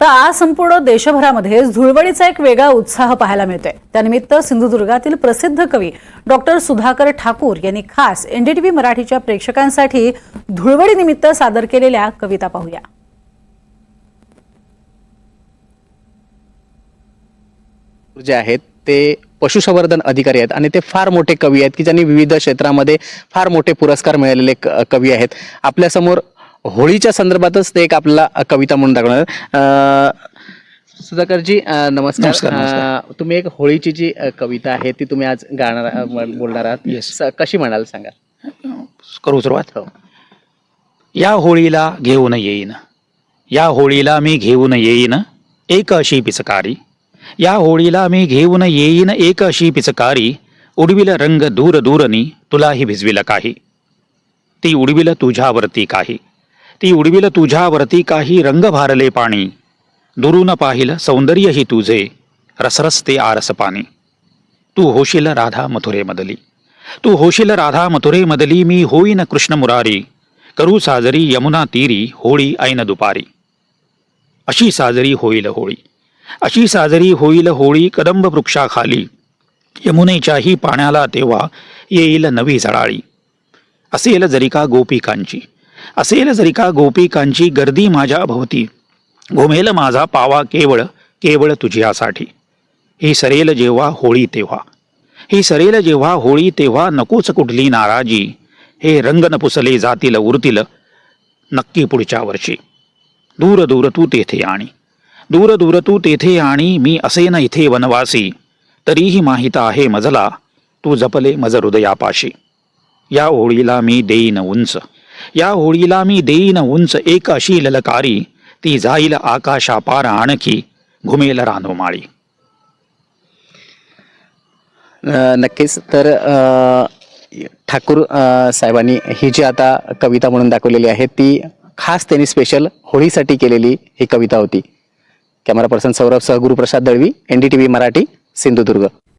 तर आज संपूर्ण देशभरामध्ये धुळवडीचा एक वेगळा उत्साह पाहायला मिळतोय। त्यानिमित्त सिंधुदुर्गातील प्रसिद्ध कवी डॉक्टर सुधाकर ठाकूर यांनी खास एनडीटीव्ही मराठीच्या प्रेक्षकांसाठी धुळवडी निमित्त सादर केलेल्या कविता पाहूया। जे आहेत ते पशुसंवर्धन अधिकारी आहेत आणि ते फार मोठे कवी आहेत की ज्यांनी विविध क्षेत्रामध्ये फार मोठे पुरस्कार मिळालेले कवी आहेत। आपल्या समोर होळीच्या संदर्भातच ते एक आपल्याला कविता म्हणून दाखवणार। सुधाकरजी नमस्कार, नमस्कार। तुम्ही एक होळीची जी कविता आहे ती तुम्ही आज गाणार बोलणार आहात। Yes. कशी म्हणाल सांगा। करू सुरुवात। हो। या होळीला घेऊन येईन, या होळीला मी घेऊन येईन एक अशी पिचकारी, या होळीला मी घेऊन येईन एक अशी पिचकारी, उडविल रंग दूर दूरनी तुलाही भिजविल काही, ती उडविल तुझ्यावरती काही, ती उडविल तुझ्यावरती काही, रंग भारले पाणी, दुरून पाहिल सौंदर्यही तुझे रसरसते आरस पाणी, तू होशील राधा मथुरेमधली, तू होशील राधा मथुरेमधली, मी होईन कृष्ण मुरारी, करू साजरी यमुना तीरी होळी ऐन दुपारी, अशी साजरी होईल होळी, अशी साजरी होईल होळी, कदंब वृक्षाखाली यमुनेच्याही पाण्याला तेव्हा येईल नवी झळाळी, असेल जरी का गोपिकांची, असेल जरी का गोपिकांची गर्दी माझ्या भोवती, घुमेल माझा पावा केवळ केवळ तुझ्यासाठी, ही सरेल जेव्हा होळी तेव्हा, ही सरेल जेव्हा होळी तेव्हा, नकोच कुठली नाराजी, हे रंग न पुसले जातील उरतील नक्की पुढच्या वर्षी, दूर दूर तू तेथे आणि, दूर दूर तू तेथे आणि, मी असेन इथे वनवासी, तरीही माहित आहे मजला तू जपले मज हृदयापाशी, या होळीला मी देईन उंच, या होळीला मी देईन उंच एक अशी ललकारी, ती जाईल आकाशापार आणखी घुमेल रानोमाळी। नक्कीच। तर ठाकूर साहेबांनी ही जी आता कविता म्हणून दाखवलेली आहे ती खास त्यांनी स्पेशल होळीसाठी केलेली ही कविता होती। कॅमेरा पर्सन सौरभ सह गुरुप्रसाद दळवी, एनडीटीव्ही मराठी, सिंधुदुर्ग।